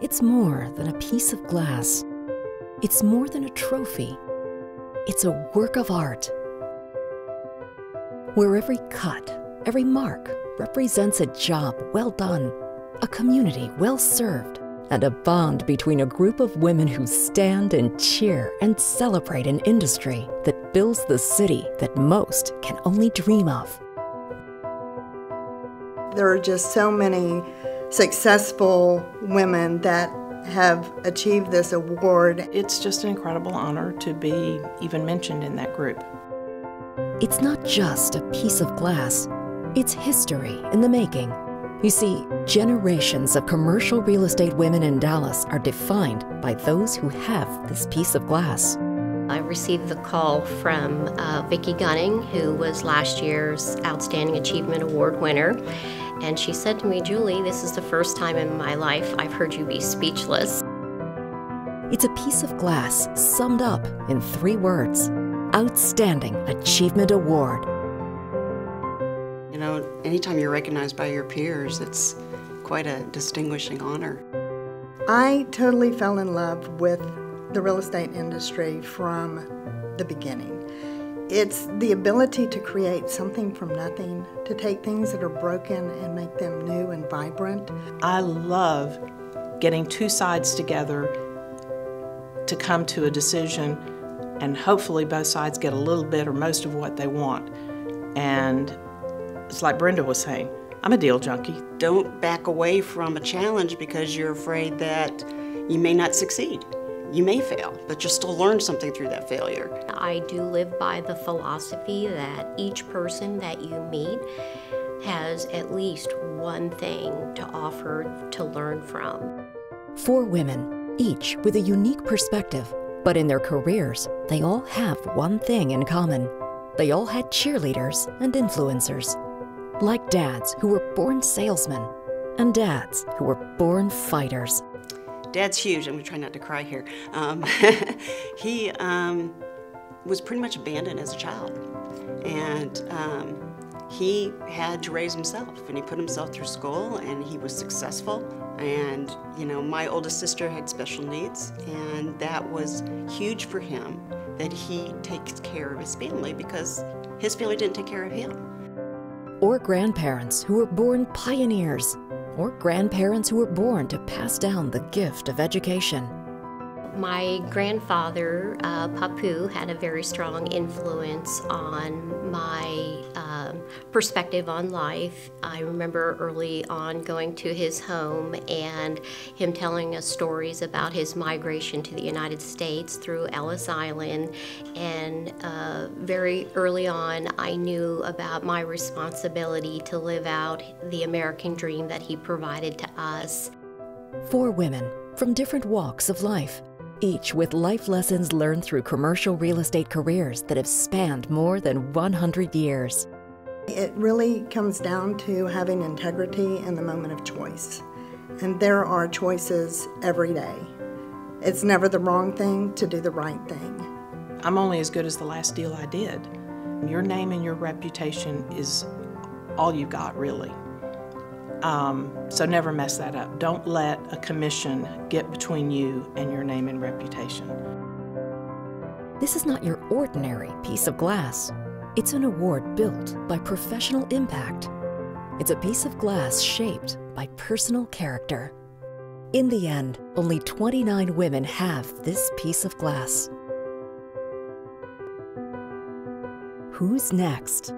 It's more than a piece of glass. It's more than a trophy. It's a work of art, where every cut, every mark represents a job well done, a community well served, and a bond between a group of women who stand and cheer and celebrate an industry that builds the city that most can only dream of. There are just so many successful women that have achieved this award. It's just an incredible honor to be even mentioned in that group. It's not just a piece of glass, it's history in the making. You see, generations of commercial real estate women in Dallas are defined by those who have this piece of glass. I received the call from Vicki Gunning, who was last year's Outstanding Achievement Award winner. And she said to me, "Julie, this is the first time in my life I've heard you be speechless." It's a piece of glass summed up in 3 words: Outstanding Achievement Award. You know, anytime you're recognized by your peers, it's quite a distinguishing honor. I totally fell in love with the real estate industry from the beginning. It's the ability to create something from nothing, to take things that are broken and make them new and vibrant. I love getting 2 sides together to come to a decision, and hopefully both sides get a little bit or most of what they want. And it's like Brenda was saying, I'm a deal junkie. Don't back away from a challenge because you're afraid that you may not succeed. You may fail, but you'll still learn something through that failure. I do live by the philosophy that each person that you meet has at least one thing to offer to learn from. 4 women, each with a unique perspective, but in their careers, they all have one thing in common. They all had cheerleaders and influencers, like dads who were born salesmen and dads who were born fighters. Dad's huge. I'm going to try not to cry here. He was pretty much abandoned as a child, and he had to raise himself, and he put himself through school, and he was successful. And you know, my oldest sister had special needs, and that was huge for him, that he takes care of his family because his family didn't take care of him. Or grandparents who were born pioneers, or grandparents who were born to pass down the gift of education. My grandfather, Papu, had a very strong influence on my perspective on life. I remember early on going to his home and him telling us stories about his migration to the United States through Ellis Island. And very early on, I knew about my responsibility to live out the American dream that he provided to us. 4 women from different walks of life, each with life lessons learned through commercial real estate careers that have spanned more than 100 years. It really comes down to having integrity in the moment of choice. And there are choices every day. It's never the wrong thing to do the right thing. I'm only as good as the last deal I did. Your name and your reputation is all you got, really. So never mess that up. Don't let a commission get between you and your name and reputation. This is not your ordinary piece of glass. It's an award built by professional impact. It's a piece of glass shaped by personal character. In the end, only 29 women have this piece of glass. Who's next?